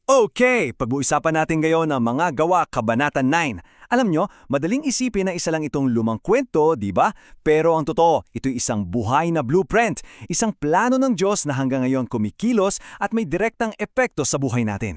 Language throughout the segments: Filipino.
Okay, pag-uusapan natin ngayon ang mga gawa Kabanata 9. Alam nyo, madaling isipin na isa lang itong lumang kwento, di ba? Pero ang totoo, ito'y isang buhay na blueprint, isang plano ng Diyos na hanggang ngayon kumikilos at may direktang epekto sa buhay natin.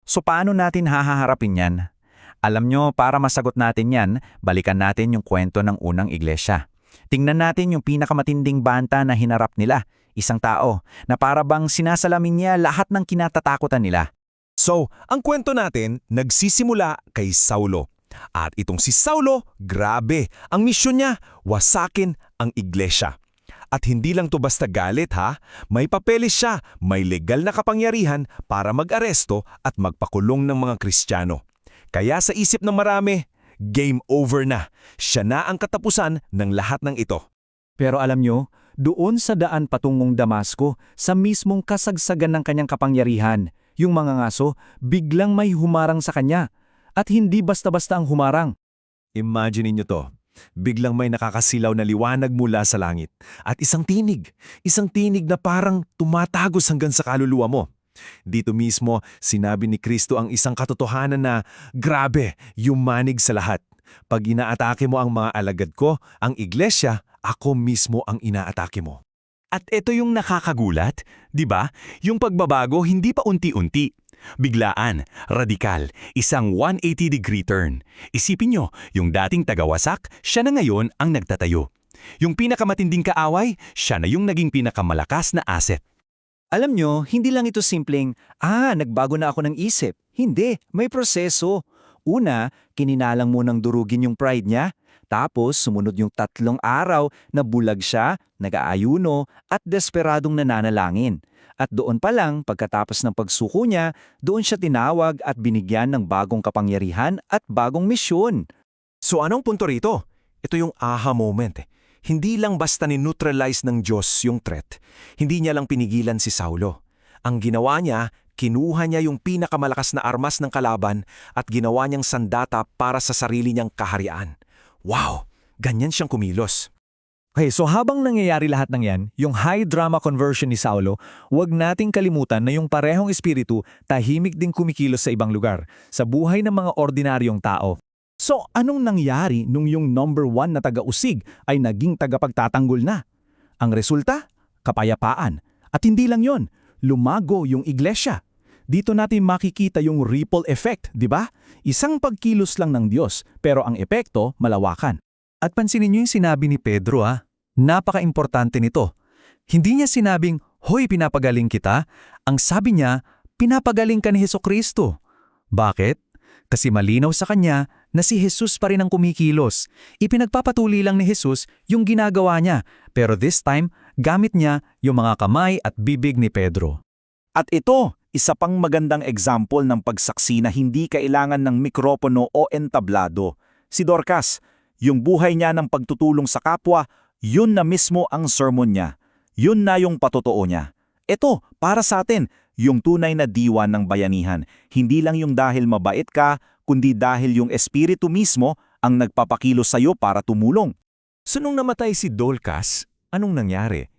So paano natin hahaharapin yan? Alam nyo, para masagot natin yan, balikan natin yung kwento ng unang iglesia. Tingnan natin yung pinakamatinding banta na hinarap nila, isang tao, na para bang sinasalamin niya lahat ng kinatatakutan nila. So, ang kwento natin nagsisimula kay Saulo. At itong si Saulo, grabe, ang misyon niya, wasakin ang iglesia. At hindi lang to basta galit ha, may papeles siya, may legal na kapangyarihan para mag-aresto at magpakulong ng mga Kristiyano. Kaya sa isip ng marami, game over na. Siya na ang katapusan ng lahat ng ito. Pero alam nyo, doon sa daan patungong Damasco, sa mismong kasagsagan ng kanyang kapangyarihan, yung mga ngaso, biglang may humarang sa kanya. At hindi basta-basta ang humarang. Imagine niyo to. Biglang may nakakasilaw na liwanag mula sa langit. At isang tinig na parang tumatagos hanggang sa kaluluwa mo. Dito mismo, sinabi ni Kristo ang isang katotohanan na, grabe, yumanig sa lahat. Pag inaatake mo ang mga alagad ko, ang iglesia, ako mismo ang inaatake mo. At ito yung nakakagulat, di ba? Yung pagbabago hindi pa unti-unti. Biglaan, radikal, isang 180-degree turn. Isipin nyo, yung dating tagawasak, siya na ngayon ang nagtatayo. Yung pinakamatinding kaaway, siya na yung naging pinakamalakas na asset. Alam nyo, hindi lang ito simpleng, nagbago na ako ng isip. Hindi, may proseso. Una, kininalang munang durugin yung pride niya. Tapos sumunod yung 3 araw na bulag siya, nag-aayuno at desperadong nananalangin. At doon pa lang, pagkatapos ng pagsuko niya, doon siya tinawag at binigyan ng bagong kapangyarihan at bagong misyon. So anong punto rito? Ito yung aha moment. Hindi lang basta ni-neutralize ng Diyos yung threat. Hindi niya lang pinigilan si Saulo. Ang ginawa niya, kinuha niya yung pinakamalakas na armas ng kalaban at ginawa niyang sandata para sa sarili niyang kaharian. Wow! Ganyan siyang kumilos. Okay, so habang nangyayari lahat ng yan, yung high drama conversion ni Saulo, huwag nating kalimutan na yung parehong espiritu tahimik ding kumikilos sa ibang lugar, sa buhay ng mga ordinaryong tao. So anong nangyari nung yung number 1 na taga-usig ay naging tagapagtatanggol na? Ang resulta? Kapayapaan. At hindi lang yon, lumago yung iglesia. Dito natin makikita yung ripple effect, di ba? Isang pagkilos lang ng Diyos, pero ang epekto malawakan. At pansinin niyo yung sinabi ni Pedro napaka-importante nito. Hindi niya sinabing, hoy pinapagaling kita, ang sabi niya, pinapagaling ka ni Hesukristo. Bakit? Kasi malinaw sa kanya na si Jesus pa rin ang kumikilos. Ipinagpapatuloy lang ni Jesus yung ginagawa niya, pero this time, gamit niya yung mga kamay at bibig ni Pedro. At ito, isa pang magandang example ng pagsaksi na hindi kailangan ng mikropono o entablado. Si Dorcas, yung buhay niya ng pagtutulong sa kapwa, yun na mismo ang sermon niya. Yun na yung patotoo niya. Ito, para sa atin, yung tunay na diwa ng bayanihan. Hindi lang yung dahil mabait ka, kundi dahil yung espiritu mismo ang nagpapakilos sa'yo para tumulong. So nung namatay si Dorcas, anong nangyari?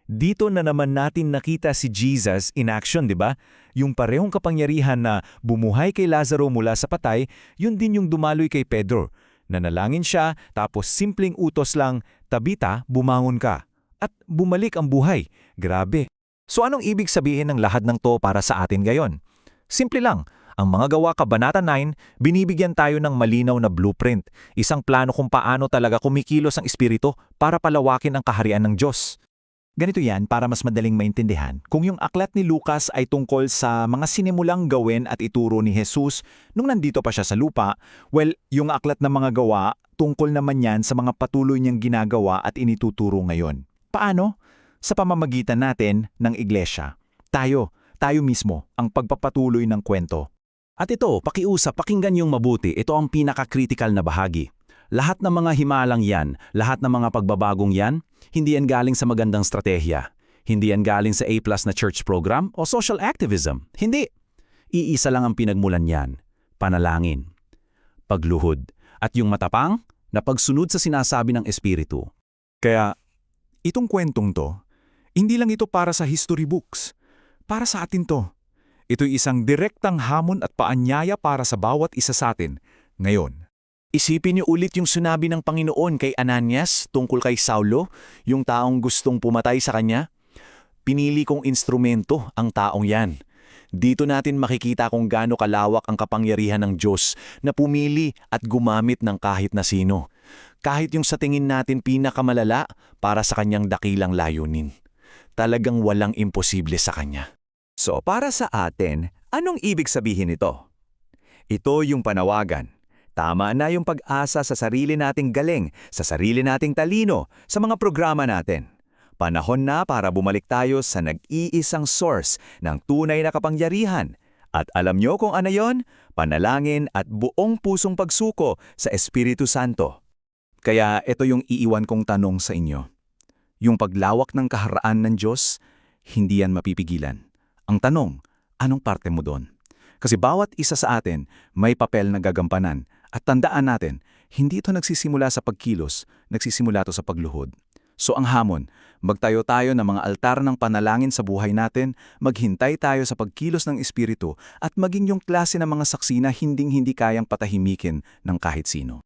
Dito na naman natin nakita si Jesus in action, di ba? Yung parehong kapangyarihan na bumuhay kay Lazaro mula sa patay, yun din yung dumaloy kay Pedro. Nanalangin siya, tapos simpleng utos lang, Tabita, bumangon ka. At bumalik ang buhay. Grabe. So anong ibig sabihin ng lahat ng to para sa atin ngayon? Simple lang. Ang mga gawa Kabanata 9, binibigyan tayo ng malinaw na blueprint, isang plano kung paano talaga kumikilos ang espiritu para palawakin ang kaharian ng Diyos. Ganito yan para mas madaling maintindihan. Kung yung aklat ni Lucas ay tungkol sa mga sinimulang gawin at ituro ni Jesus nung nandito pa siya sa lupa, well, yung aklat ng mga gawa, tungkol naman yan sa mga patuloy niyang ginagawa at inituturo ngayon. Paano? Sa pamamagitan natin ng iglesia. Tayo mismo ang pagpapatuloy ng kwento. At ito, pakiusap, pakinggan yung mabuti, ito ang pinaka-critical na bahagi. Lahat ng mga himalang yan, lahat ng mga pagbabagong yan, hindi yan galing sa magandang strategiya. Hindi yan galing sa A+ na church program o social activism. Hindi. Iisa lang ang pinagmulan yan. Panalangin, pagluhod, at yung matapang na pagsunod sa sinasabi ng Espiritu. Kaya, itong kwentong to, hindi lang ito para sa history books. Para sa atin to. Ito'y isang direktang hamon at paanyaya para sa bawat isa sa atin ngayon. Isipin niyo ulit yung sinabi ng Panginoon kay Ananias tungkol kay Saulo, yung taong gustong pumatay sa kanya. Pinili kong instrumento ang taong yan. Dito natin makikita kung gaano kalawak ang kapangyarihan ng Diyos na pumili at gumamit ng kahit na sino. Kahit yung sa tingin natin pinakamalala para sa kanyang dakilang layunin. Talagang walang imposible sa kanya. So para sa atin, anong ibig sabihin nito? Ito yung panawagan. Tama na yung pag-asa sa sarili nating galing, sa sarili nating talino, sa mga programa natin. Panahon na para bumalik tayo sa nag-iisang source ng tunay na kapangyarihan. At alam nyo kung ano yon? Panalangin at buong pusong pagsuko sa Espiritu Santo. Kaya ito yung iiwan kong tanong sa inyo. Yung paglawak ng kaharaan ng Diyos, hindi yan mapipigilan. Ang tanong, anong parte mo doon? Kasi bawat isa sa atin may papel na gagampanan at tandaan natin, hindi ito nagsisimula sa pagkilos, nagsisimula ito sa pagluhod. So ang hamon, magtayo tayo ng mga altar ng panalangin sa buhay natin, maghintay tayo sa pagkilos ng Espiritu at maging yung klase ng mga saksi na hinding-hindi kayang patahimikin ng kahit sino.